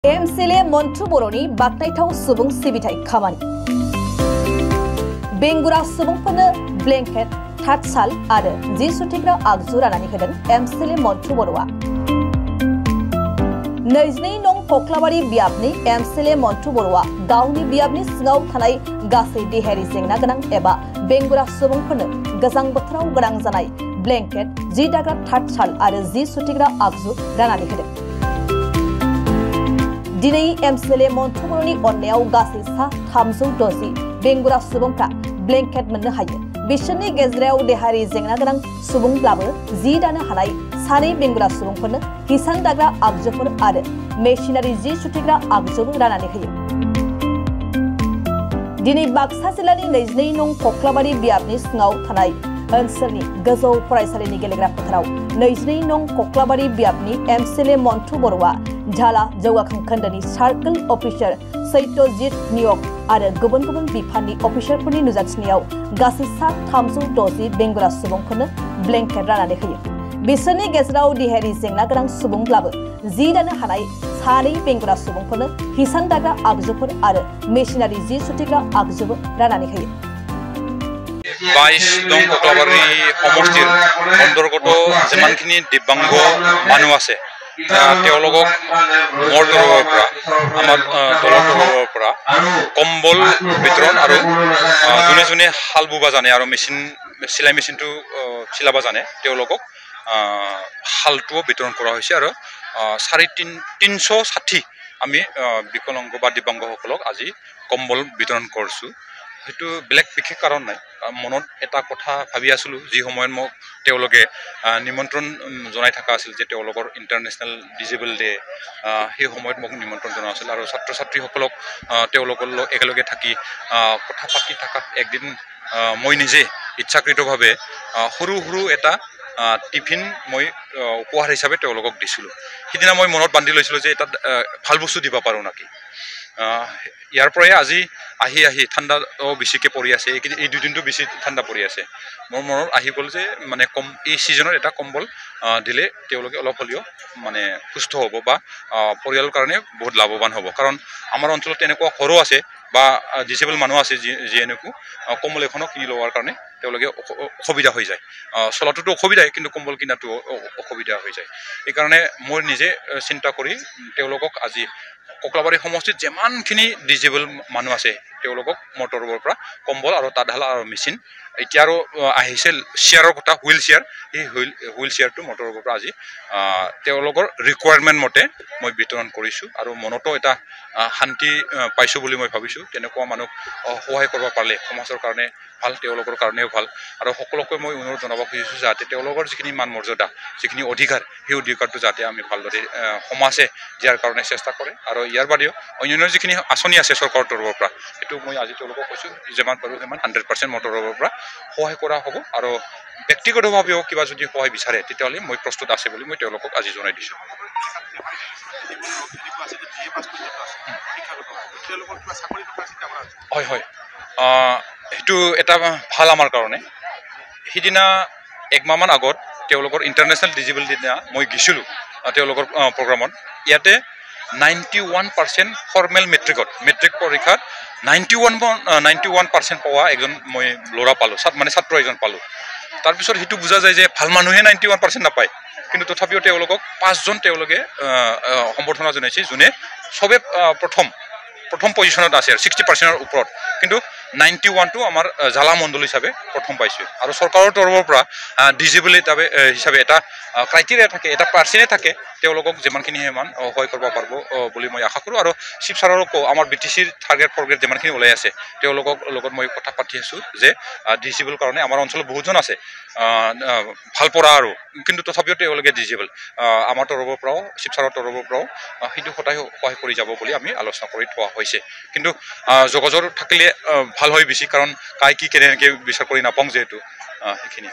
एमसिले मन्थु बर'नि बाखनायथाव सुबुं सिबिथाय खामानि बेंगुरा सुबुंफोरनो ब्लेंकेट थाथसाल आरो जि सुथेग्रा आगजु राननानै होदों एमसिले मन्थु बर'आ 22 नं कक्लाबारि बियाबनि एमसिले मन्थु बर'आ गावनि बियाबनि सिङाव थानाय गासै देहायारि जेंना गोनां एबा बेंगुरा सुबुंफोरनो गोजां बोथोराव गोनां जानाय ब्लेंकेट जि दाग्रा थाथसाल आरो जि सुथेग्रा आगजु राननानै होदों। दिनै एमसिले मन्थु बर'नि अननायाव गासै सा 360 बेंगुरा सुबुंफ्रा ब्लेंकेट मोननो हायो। बिसोरनि गेजेराव देहायारि जेंना गोनां सुबुंब्लाबो जि दानो हानाय सानै बेंगुरा सुबुंफोरनो हिसान दाग्रा आगजुफोर आरो मेशिनारि जि सुथेग्रा आगजुबो राननानै होयो। दिनै बाक्सा जिल्लानि 22 नं कक्लाबारि बियाबनि सिङाव थानाय ओनसोलनि गोजौ फरायसालिनि गेलेग्रा फोथाराव 22 नं कक्लाबारि बियाबनि एमसिले मन्थु बर'आ झाला जौगाखां खोन्दोनि सार्कल अफिसार सत्यजित नियक आरो गुबुन गुबुन बिफाननि अफिसारफोरनि नुजाथिनायाव गासै सा 360 बेंगुरा सुबुंफोरनो ब्लेंकेट राननानै होयो। बिसोरनि गेजेराव देहायारि जेंना गोनां सुबुंब्लाबो जि दानो हानाय सानै बेंगुरा सुबुंफोरनो हिसान दाग्रा आगजुफोर आरो मेशिनारि जि सुथेग्रा आगजुबो राननानै होयो। 22 नं कक्लाबारि সমষ্টিৰ অন্তৰ্গত যিমানখিনি দিব্যাংগ মানুহ আছে তেওঁলোকক মোৰ তৰফৰ পৰা আমাৰ দলৰ তৰফৰ পৰা কম্বল বিতৰণ আৰু যোনে যোনে হাল বুবা জানে আৰু মেচিন চিলাই মেচিনটো চিলাব জানে তেওঁলোকক হালটোও বিতৰণ কৰা হৈছে আৰু 360 আমি বিকলাংগ বা দিব্যাংগসকলক আজি কম্বল বিতৰণ কৰিছোঁ। সেইটো বেলেগ বিশেষ কাৰণ নাই, মনত এটা কথা ভাবি আছিলোঁ যি সময়ত মোক তেওঁলোকে নিমন্ত্ৰণ জনাই থকা আছিল যে তেওঁলোকৰ ইণ্টাৰনেশ্যনেল ডিজেবল ডে সেই সময়ত মোক নিমন্ত্ৰণ জনোৱা আছিল আৰু ছাত্ৰ ছাত্ৰীসকলক তেওঁলোকৰ লগত একেলগে থাকি কথা পাতি থকাত একদিন মই নিজে ইচ্ছাকৃতভাৱে সৰু সৰু এটা টিফিন মই উপহাৰ হিচাপে তেওঁলোকক দিছিলোঁ। সিদিনা মই মনত বান্ধি লৈছিলোঁ যে এটা ভাল বস্তু দিব পাৰোঁ নেকি। ইয়াৰ পৰাই আজি আহি ঠাণ্ডাও বেছিকৈ পৰি আছে, এই দুদিনটো বেছি ঠাণ্ডা পৰি আছে। মোৰ মনত আহি গ'ল যে মানে এই ছিজনত এটা কম্বল দিলে তেওঁলোকে অলপ হ'লেও মানে সুস্থ হ'ব বা পৰিয়ালৰ কাৰণে বহুত লাভৱান হ'ব। কাৰণ আমাৰ অঞ্চলত তেনেকুৱা ঘৰো আছে বা ডিচেবল মানুহ আছে যিহেতু কম্বল এখনো কিনি লোৱাৰ কাৰণে তেওঁলোকে অসুবিধা হৈ যায়। চলাটোতো অসুবিধাই, কিন্তু কম্বল কিনাটো অসুবিধা হৈ যায়। সেইকাৰণে মই নিজে চিন্তা কৰি তেওঁলোকক আজি কক্লাবাৰী সমষ্টিত যিমানখিনি ডিজেবল মানুহ আছে তেওঁলোকক মোৰ তৰফৰ পৰা কম্বল আৰু তাঁতশাল আৰু মেচিন, এতিয়া আৰু আহিছে চেয়াৰৰ কথা, হুইল চেয়াৰ, সেই হুইল চেয়াৰটো মোৰ তৰফৰ পৰা আজি তেওঁলোকৰ ৰিকুৱাৰমেণ্ট মতে মই বিতৰণ কৰিছোঁ আৰু মনতো এটা শান্তি পাইছোঁ বুলি মই ভাবিছোঁ। তেনেকুৱা মানুহক সহায় কৰিব পাৰিলে সমাজৰ কাৰণে ভাল, তেওঁলোকৰ কাৰণেও ভাল। আৰু সকলোকে মই অনুৰোধ জনাব খুজিছোঁ যাতে তেওঁলোকৰ যিখিনি মান মৰ্যাদা, যিখিনি অধিকাৰ, সেই অধিকাৰটো যাতে আমি ভালদৰে সমাজে দিয়াৰ কাৰণে চেষ্টা কৰে। আৰু ইয়াৰ বাদেও অন্যান্য যিখিনি আঁচনি আছে চৰকাৰৰ তৰফৰ পৰা, সেইটো মই আজি তেওঁলোকক কৈছোঁ যিমান পাৰোঁ সিমান 100% মোৰ তৰফৰ পৰা সহায় কৰা হ'ব। আৰু ব্যক্তিগতভাৱেও কিবা যদি সহায় বিচাৰে তেতিয়াহ'লে মই প্ৰস্তুত আছে বুলি মই তেওঁলোকক আজি জনাই দিছোঁ। হয় হয়, সেইটো এটা ভাল আমাৰ কাৰণে। সিদিনা একমাহমান আগত তেওঁলোকৰ ইণ্টাৰনেশ্যনেল ডিজেবল দিনা মই গৈছিলোঁ তেওঁলোকৰ প্ৰগ্ৰামত। ইয়াতে 91% ফৰ্মেল মেট্ৰিক পৰীক্ষাত 91% পোৱা এজন মই ল'ৰা পালোঁ, মানে ছাত্ৰ এজন পালোঁ। তাৰপিছত সেইটো বুজা যায় যে ভাল মানুহে 91% নাপায়, কিন্তু তথাপিও তেওঁলোকক 5জন তেওঁলোকে সম্বৰ্ধনা জনাইছে যোনে চবে প্ৰথম পজিশ্যনত আছে আৰু 60%ৰ ওপৰত, কিন্তু 91টো আমাৰ ঝালা মণ্ডল হিচাপে প্ৰথম পাইছোঁ। আৰু চৰকাৰৰ তৰফৰ পৰা ডিজেবল হিচাপে এটা ক্ৰাইটেৰিয়া থাকে, এটা পাৰ্চেণ্টে থাকে, তেওঁলোকক যিমানখিনি সিমান সহায় কৰিব পাৰিব বুলি মই আশা কৰোঁ। আৰু শিৱসাগৰকো আমাৰ BTCৰ থাৰ্ড গ্ৰেড যিমানখিনি ওলাই আছে তেওঁলোকৰ লগত মই কথা পাতি আছোঁ যে ডিজেবল কাৰণে আমাৰ অঞ্চলত বহুতজন আছে ভাল পৰা আৰু, কিন্তু তথাপিও তেওঁলোকে ডিজেবল। আমাৰ তৰফৰ পৰাও শিৱসাগৰৰ তৰফৰ পৰাও সেইটো সহায় কৰি যাব বুলি আমি আলোচনা কৰি থোৱা হৈছে। কিন্তু যোগাযোগ থাকিলে ভাল হয় বেছি, কাৰণ কাই কি কেনেকৈ বিচাৰ কৰি নাপাওঁ যিহেতু সেইখিনি।